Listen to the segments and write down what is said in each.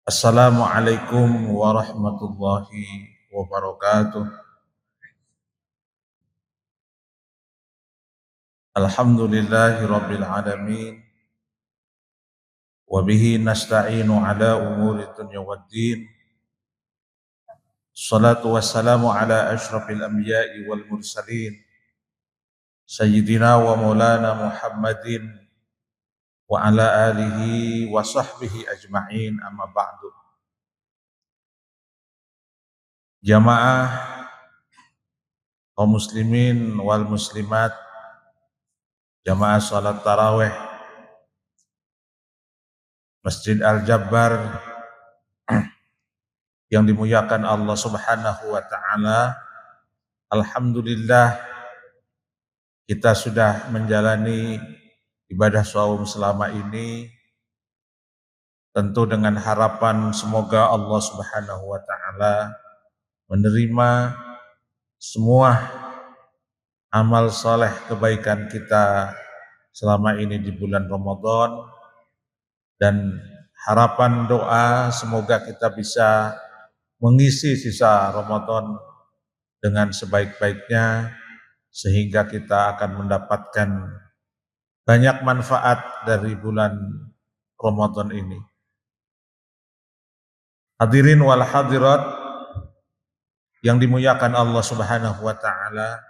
Assalamualaikum warahmatullahi wabarakatuh. Alhamdulillahi rabbil alamin. Wa bihi nasta'inu ala umuri dunya waddin. Salatu wassalamu ala ashrafil anbiya'i wal mursalin. Sayyidina wa maulana Muhammadin wa ala alihi wa sahbihi ajma'in, amma ba'du. Jamaah kaum muslimin wal muslimat, jamaah salat tarawih Masjid Al-Jabbar yang dimuliakan Allah Subhanahu wa taala. Alhamdulillah, kita sudah menjalani ibadah shaum selama ini tentu dengan harapan semoga Allah Subhanahu wa taala menerima semua amal soleh kebaikan kita selama ini di bulan Ramadan, dan harapan doa semoga kita bisa mengisi sisa Ramadan dengan sebaik-baiknya sehingga kita akan mendapatkan banyak manfaat dari bulan Ramadan ini. Hadirin wal hadirat yang dimuliakan Allah Subhanahu wa taala.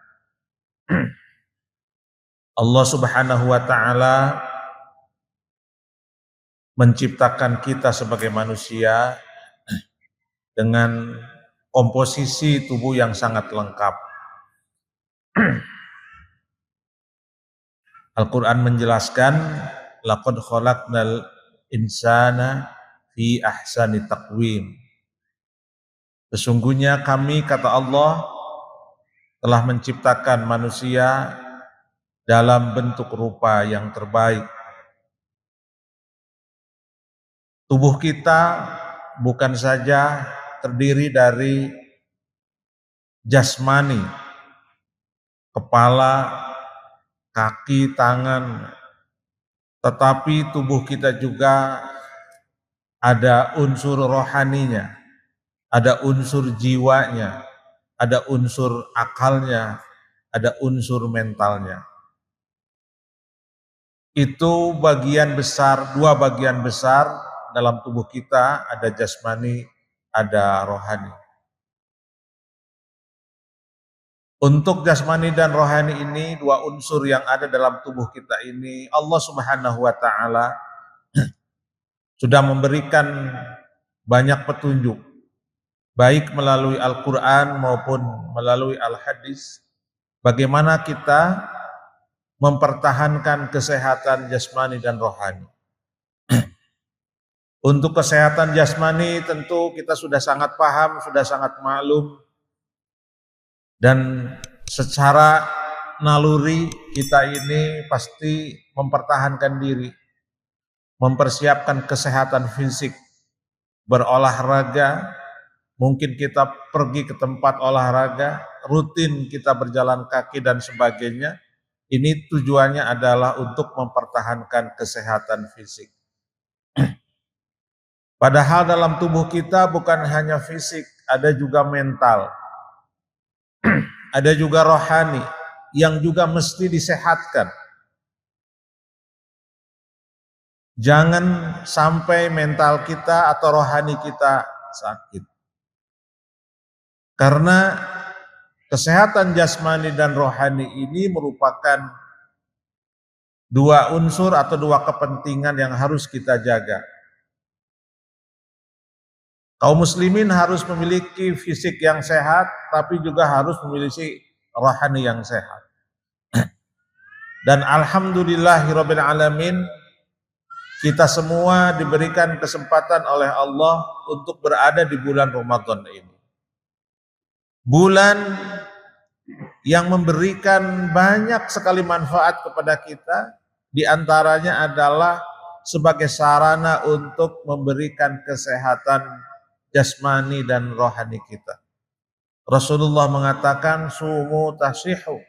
Allah Subhanahu wa taala menciptakan kita sebagai manusia dengan komposisi tubuh yang sangat lengkap. Al-Quran menjelaskan, laqad khalaqnal insana fi ahsani taqwim. Sesungguhnya kami, kata Allah, telah menciptakan manusia dalam bentuk rupa yang terbaik. Tubuh kita bukan saja terdiri dari jasmani, kepala, kaki, tangan, tetapi tubuh kita juga ada unsur rohaninya, ada unsur jiwanya, ada unsur akalnya, ada unsur mentalnya. Itu bagian besar, dua bagian besar dalam tubuh kita, ada jasmani, ada rohani. Untuk jasmani dan rohani ini, dua unsur yang ada dalam tubuh kita ini, Allah Subhanahu wa taala sudah memberikan banyak petunjuk, baik melalui Al-Quran maupun melalui Al-Hadis, bagaimana kita mempertahankan kesehatan jasmani dan rohani. Untuk kesehatan jasmani tentu kita sudah sangat paham, sudah sangat maklum, dan secara naluri kita ini pasti mempertahankan diri, mempersiapkan kesehatan fisik, berolahraga, mungkin kita pergi ke tempat olahraga, rutin kita berjalan kaki dan sebagainya. Ini tujuannya adalah untuk mempertahankan kesehatan fisik. Padahal dalam tubuh kita bukan hanya fisik, ada juga mental, ada juga rohani yang juga mesti disehatkan. Jangan sampai mental kita atau rohani kita sakit. Karena kesehatan jasmani dan rohani ini merupakan dua unsur atau dua kepentingan yang harus kita jaga. Kaum muslimin harus memiliki fisik yang sehat, tapi juga harus memiliki rohani yang sehat. Dan alhamdulillahirabbil alamin, kita semua diberikan kesempatan oleh Allah untuk berada di bulan Ramadan ini. Bulan yang memberikan banyak sekali manfaat kepada kita, di antaranya adalah sebagai sarana untuk memberikan kesehatan jasmani dan rohani kita. Rasulullah mengatakan, sumu tasihu,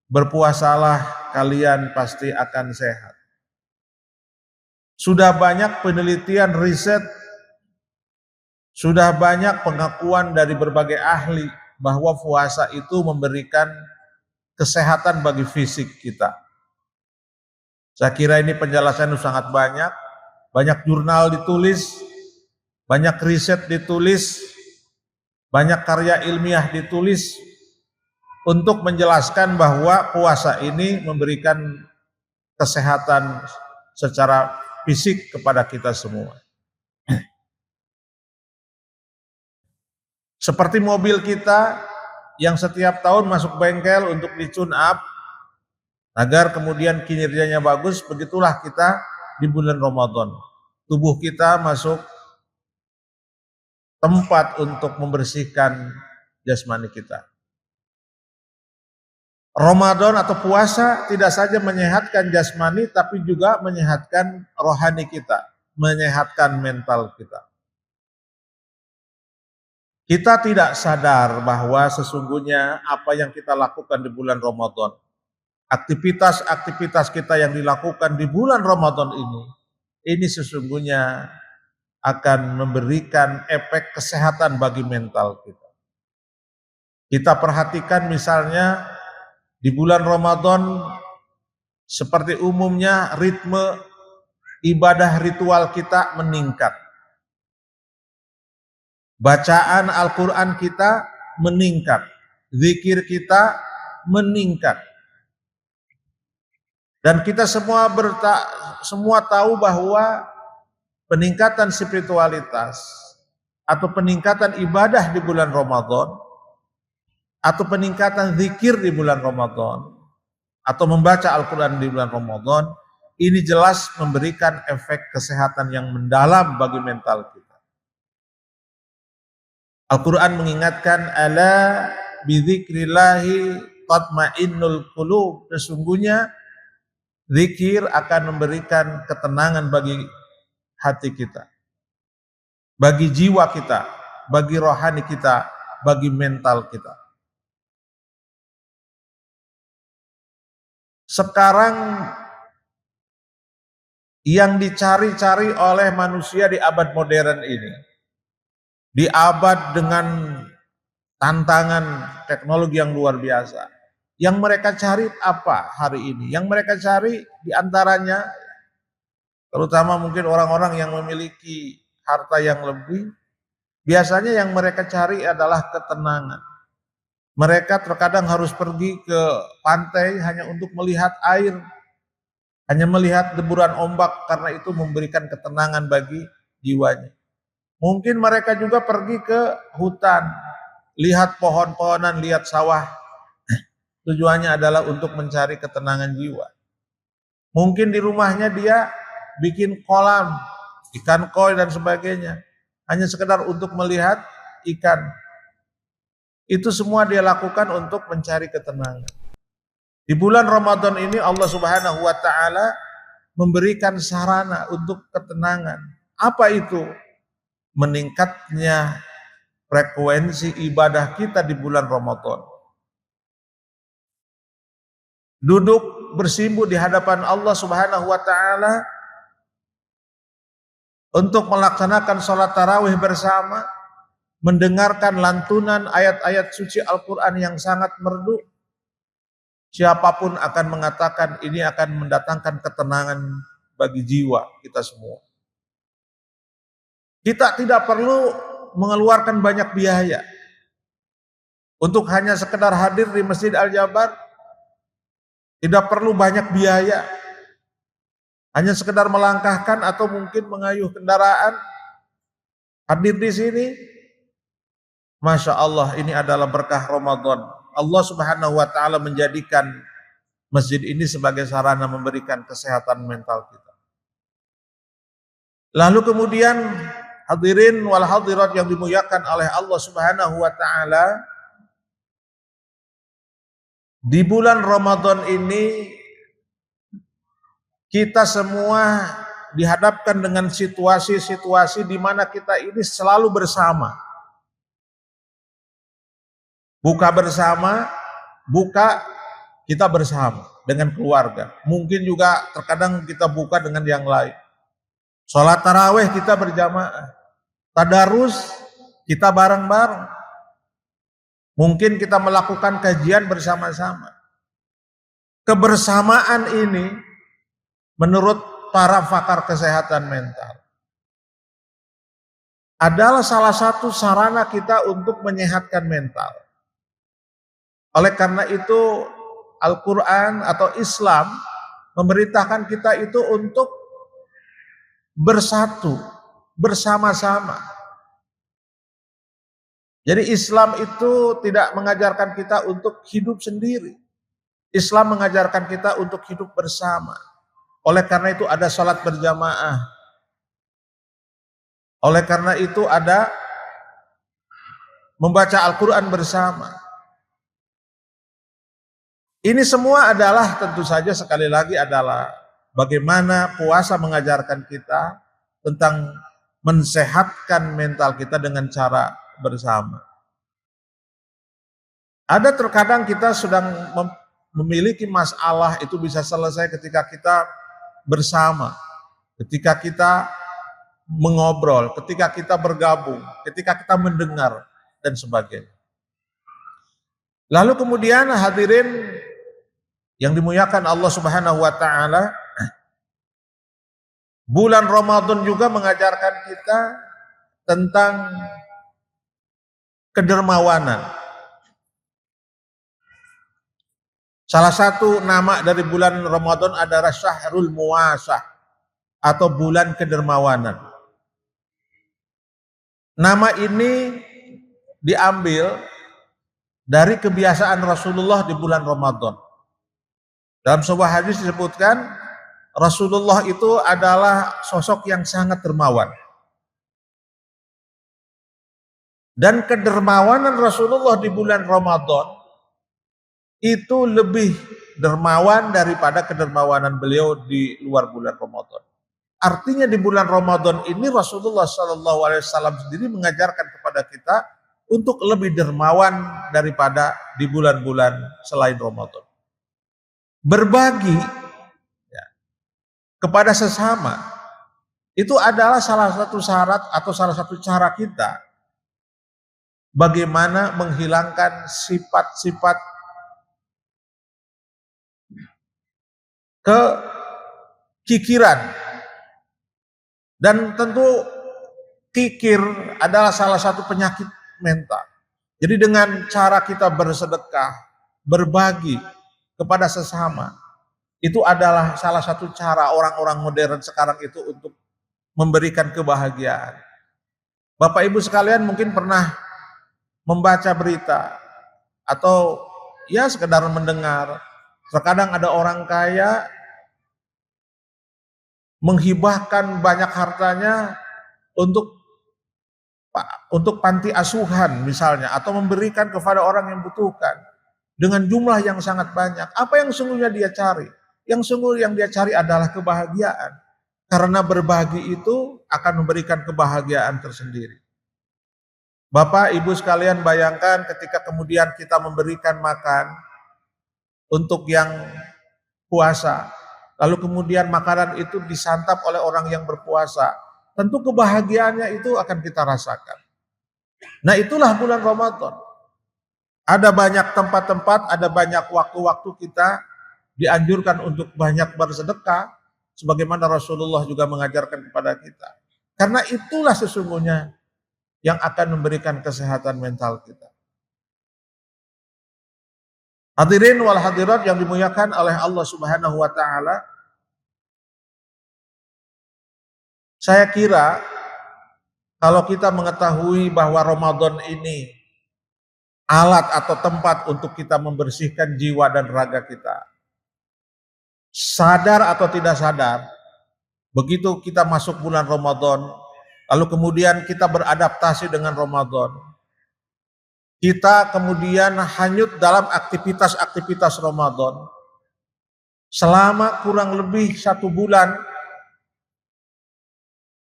berpuasalah kalian pasti akan sehat. Sudah banyak penelitian riset Sudah banyak pengakuan dari berbagai ahli bahwa puasa itu memberikan kesehatan bagi fisik kita. Saya kira ini penjelasannya sangat banyak jurnal ditulis, banyak riset ditulis, banyak karya ilmiah ditulis untuk menjelaskan bahwa puasa ini memberikan kesehatan secara fisik kepada kita semua. Seperti mobil kita yang setiap tahun masuk bengkel untuk di-tune up agar kemudian kinerjanya bagus, begitulah kita di bulan Ramadan. Tubuh kita masuk tempat untuk membersihkan jasmani kita. Ramadan atau puasa tidak saja menyehatkan jasmani, tapi juga menyehatkan rohani kita, menyehatkan mental kita. Kita tidak sadar bahwa sesungguhnya apa yang kita lakukan di bulan Ramadan, aktivitas-aktivitas kita yang dilakukan di bulan Ramadan ini sesungguhnya akan memberikan efek kesehatan bagi mental kita. Kita perhatikan misalnya di bulan Ramadan seperti umumnya ritme ibadah ritual kita meningkat. Bacaan Al-Quran kita meningkat, zikir kita meningkat. Dan kita semua tahu bahwa peningkatan spiritualitas atau peningkatan ibadah di bulan Ramadan atau peningkatan zikir di bulan Ramadan atau membaca Al-Quran di bulan Ramadan ini jelas memberikan efek kesehatan yang mendalam bagi mental kita. Al-Quran mengingatkan ala bidzikrillahi tatmainnul qulub, sesungguhnya zikir akan memberikan ketenangan bagi hati kita, bagi jiwa kita, bagi rohani kita, bagi mental kita. Sekarang yang dicari-cari oleh manusia di abad modern ini, di abad dengan tantangan teknologi yang luar biasa, yang mereka cari apa hari ini? Yang mereka cari diantaranya, terutama mungkin orang-orang yang memiliki harta yang lebih, biasanya yang mereka cari adalah ketenangan. Mereka terkadang harus pergi ke pantai hanya untuk melihat air, hanya melihat deburan ombak, karena itu memberikan ketenangan bagi jiwanya. Mungkin mereka juga pergi ke hutan, lihat pohon-pohonan, lihat sawah. Tujuannya adalah untuk mencari ketenangan jiwa. Mungkin di rumahnya dia bikin kolam, ikan koi dan sebagainya, hanya sekedar untuk melihat ikan. Itu semua dia lakukan untuk mencari ketenangan. Di bulan Ramadan ini Allah Subhanahu wa taala memberikan sarana untuk ketenangan. Apa itu? Meningkatnya frekuensi ibadah kita di bulan Ramadan. Duduk bersimpuh di hadapan Allah Subhanahu wa taala untuk melaksanakan sholat tarawih bersama, mendengarkan lantunan ayat-ayat suci Al-Quran yang sangat merdu. Siapapun akan mengatakan ini akan mendatangkan ketenangan bagi jiwa kita semua. Kita tidak perlu mengeluarkan banyak biaya untuk hanya sekedar hadir di Masjid Al-Jabar. Tidak perlu banyak biaya, hanya sekedar melangkahkan atau mungkin mengayuh kendaraan, hadir di sini. Masya Allah, ini adalah berkah Ramadan. Allah Subhanahu wa taala menjadikan masjid ini sebagai sarana memberikan kesehatan mental kita. Lalu kemudian hadirin wal hadirat yang dimuliakan oleh Allah Subhanahu wa taala, di bulan Ramadan ini kita semua dihadapkan dengan situasi-situasi di mana kita ini selalu bersama. Buka bersama, kita bersama dengan keluarga. Mungkin juga terkadang kita buka dengan yang lain. Sholat tarawih kita berjamaah. Tadarus kita bareng-bareng. Mungkin kita melakukan kajian bersama-sama. Kebersamaan ini menurut para pakar kesehatan mental adalah salah satu sarana kita untuk menyehatkan mental. Oleh karena itu Al-Quran atau Islam memerintahkan kita itu untuk bersatu, bersama-sama. Jadi Islam itu tidak mengajarkan kita untuk hidup sendiri. Islam mengajarkan kita untuk hidup bersama. Oleh karena itu ada salat berjamaah. Oleh karena itu ada membaca Al-Quran bersama. Ini semua adalah tentu saja sekali lagi adalah bagaimana puasa mengajarkan kita tentang mensehatkan mental kita dengan cara bersama. Ada terkadang kita sedang memiliki masalah itu bisa selesai ketika kita bersama, ketika kita mengobrol, ketika kita bergabung, ketika kita mendengar dan sebagainya. Lalu kemudian hadirin yang dimuliakan Allah Subhanahu wa taala, bulan Ramadan juga mengajarkan kita tentang kedermawanan. Salah satu nama dari bulan Ramadan adalah Syahrul Muwasah atau bulan kedermawanan. Nama ini diambil dari kebiasaan Rasulullah di bulan Ramadan. Dalam sebuah hadis disebutkan Rasulullah itu adalah sosok yang sangat dermawan. Dan kedermawanan Rasulullah di bulan Ramadan itu lebih dermawan daripada kedermawanan beliau di luar bulan Ramadan. Artinya di bulan Ramadan ini Rasulullah SAW sendiri mengajarkan kepada kita untuk lebih dermawan daripada di bulan-bulan selain Ramadan. Berbagi ya, kepada sesama itu adalah salah satu syarat atau salah satu cara kita bagaimana menghilangkan sifat-sifat kekikiran. Dan tentu kikir adalah salah satu penyakit mental. Jadi dengan cara kita bersedekah, berbagi kepada sesama, itu adalah salah satu cara orang-orang modern sekarang itu untuk memberikan kebahagiaan. Bapak Ibu sekalian mungkin pernah membaca berita atau ya sekedar mendengar. Terkadang ada orang kaya menghibahkan banyak hartanya untuk panti asuhan misalnya, atau memberikan kepada orang yang butuhkan dengan jumlah yang sangat banyak. Apa yang sungguhnya dia cari? Yang sungguh yang dia cari adalah kebahagiaan. Karena berbagi itu akan memberikan kebahagiaan tersendiri. Bapak Ibu sekalian bayangkan ketika kemudian kita memberikan makan untuk yang puasa, lalu kemudian makanan itu disantap oleh orang yang berpuasa, tentu kebahagiaannya itu akan kita rasakan. Nah itulah bulan Ramadan. Ada banyak tempat-tempat, ada banyak waktu-waktu kita dianjurkan untuk banyak bersedekah, sebagaimana Rasulullah juga mengajarkan kepada kita. Karena itulah sesungguhnya yang akan memberikan kesehatan mental kita. Hadirin wal hadirat yang dimuliakan oleh Allah Subhanahu wa taala, saya kira kalau kita mengetahui bahwa Ramadan ini alat atau tempat untuk kita membersihkan jiwa dan raga kita, sadar atau tidak sadar, begitu kita masuk bulan Ramadan, lalu kemudian kita beradaptasi dengan Ramadan, kita kemudian hanyut dalam aktivitas-aktivitas Ramadan selama kurang lebih 1 bulan.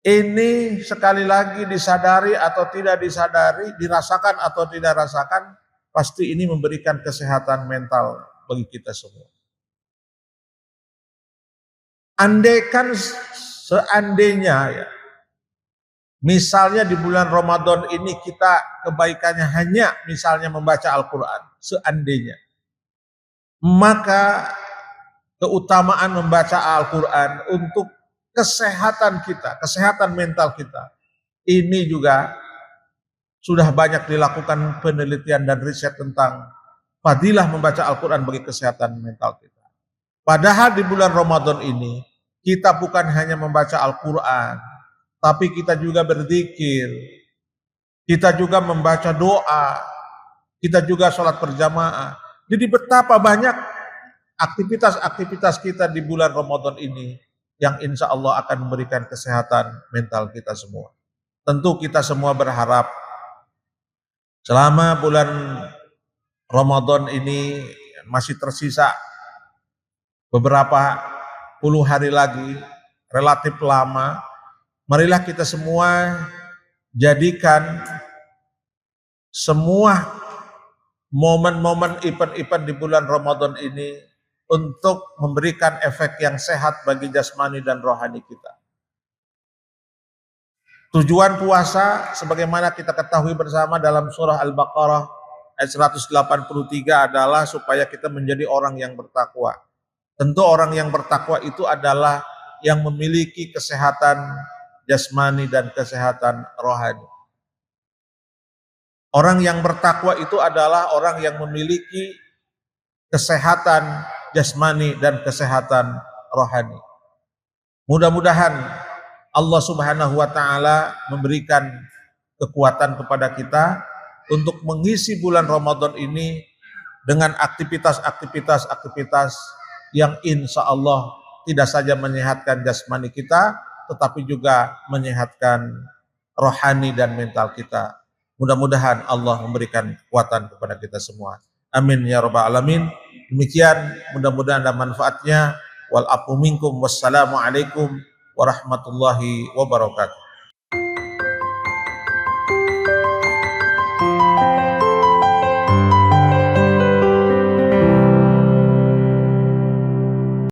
Ini sekali lagi disadari atau tidak disadari, dirasakan atau tidak rasakan, pasti ini memberikan kesehatan mental bagi kita semua. Andaikan seandainya ya, Misalnya di bulan Ramadan ini kita kebaikannya hanya misalnya membaca Al-Quran, seandainya. Maka keutamaan membaca Al-Quran untuk kesehatan kita, kesehatan mental kita. Ini juga sudah banyak dilakukan penelitian dan riset tentang fadilah membaca Al-Quran bagi kesehatan mental kita. Padahal di bulan Ramadan ini, kita bukan hanya membaca Al-Quran, tapi kita juga berzikir, kita juga membaca doa, kita juga sholat berjamaah. Jadi betapa banyak aktivitas-aktivitas kita di bulan Ramadan ini yang insya Allah akan memberikan kesehatan mental kita semua. Tentu kita semua berharap selama bulan Ramadan ini masih tersisa beberapa puluh hari lagi, relatif lama, marilah kita semua jadikan semua momen-momen event-event di bulan Ramadan ini untuk memberikan efek yang sehat bagi jasmani dan rohani kita. Tujuan puasa sebagaimana kita ketahui bersama dalam surah Al-Baqarah ayat 183 adalah supaya kita menjadi orang yang bertakwa. Tentu orang yang bertakwa itu adalah yang memiliki kesehatan jasmani dan kesehatan rohani. Orang yang bertakwa itu adalah orang yang memiliki kesehatan jasmani dan kesehatan rohani. Mudah-mudahan Allah Subhanahu wa taala memberikan kekuatan kepada kita untuk mengisi bulan Ramadan ini dengan aktivitas-aktivitas yang insya Allah tidak saja menyehatkan jasmani kita, tetapi juga menyehatkan rohani dan mental kita. Mudah-mudahan Allah memberikan kekuatan kepada kita semua. Amin ya rabbal alamin. Demikian, mudah-mudahan ada manfaatnya. Wal afu minkum. Wassalamualaikum warahmatullahi wabarakatuh.